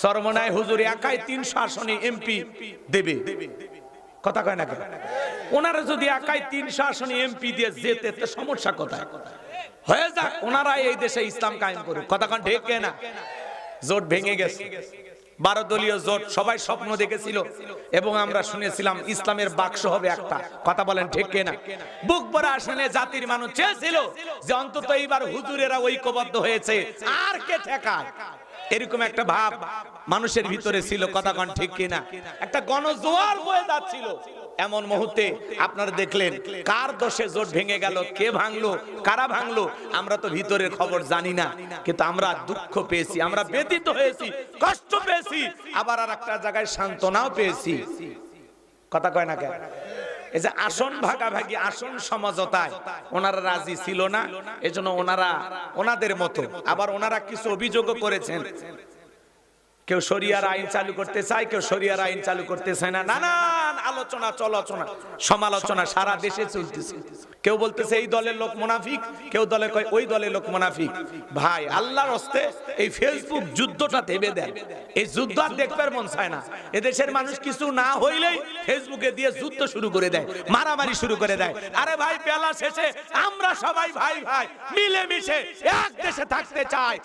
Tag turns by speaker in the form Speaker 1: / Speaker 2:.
Speaker 1: সরমনায় হুজুর একাই 300 আসনে এমপি দেবে, কথা কয় না কেন? ওনারা যদি একাই 300 আসনে এমপি দিয়ে যেতে তো সমস্যা কোথায়? হয়ে যাক, ওনারা এই দেশে ইসলাম কায়েম করুক, কথা কন ঠিক না? জোট ভেঙে গেছে, 12 দলীয় জোট, সবাই স্বপ্ন দেখেছিল এবং আমরা শুনেছিলাম ইসলামের বাক্স হবে একটা, কথা বলেন ঠিক না? বুক ভরা আসনে জাতির মানুষ চেয়েছিল যে অন্তত এইবার হুজুরেরা ঐক্যবদ্ধ হয়েছে, আর কে ঠেকায়, এরকম একটা ভাব মানুষের ভিতরে ছিল, কথা কন ঠিক কিনা? একটা গণজোয়ার বয়ে যাচ্ছিল। এমন মুহূর্তে আপনারা দেখলেন কার দোষে জোট ভেঙে গেল, কে ভাঙলো, কারা ভাঙলো, আমরা তো ভিতরের খবর জানি না, কিন্তু আমরা দুঃখ পেয়েছি, আমরা ব্যথিত হয়েছি, কষ্ট পেয়েছি, আবার আর একটা জায়গায় সান্ত্বনাও পেয়েছি, কথা কয় না কেন? এই যে আসন ভাগাভাগি, আসন সমঝোতায় ওনারা রাজি ছিল না, এজন্য ওনারা ওনাদের মতো, আবার ওনারা কিছু অভিযোগও করেছেন, কেউ শরিয়ার আইন চালু করতে চায়, কেউ শরিয়ার আইন চালু করতে চায় না, নানান আলোচনা চলাচনা সমালোচনা সারা দেশে চলতেছে। কেউ বলতেছে এই দলের লোক মুনাফিক, কেউ দলে কয় ওই দলের লোক মুনাফিক। ভাই আল্লাহর হস্তে এই ফেসবুক যুদ্ধটা দেবে দেন, এই যুদ্ধ আর দেখবার মন চায় না। এদেশের মানুষ কিছু না হইলেই ফেসবুকে দিয়ে যুদ্ধ শুরু করে দেয়, মারামারি শুরু করে দেয়। আরে ভাই বেলা শেষে আমরা সবাই ভাই ভাই মিলেমিশে এক দেশে থাকতে চাই।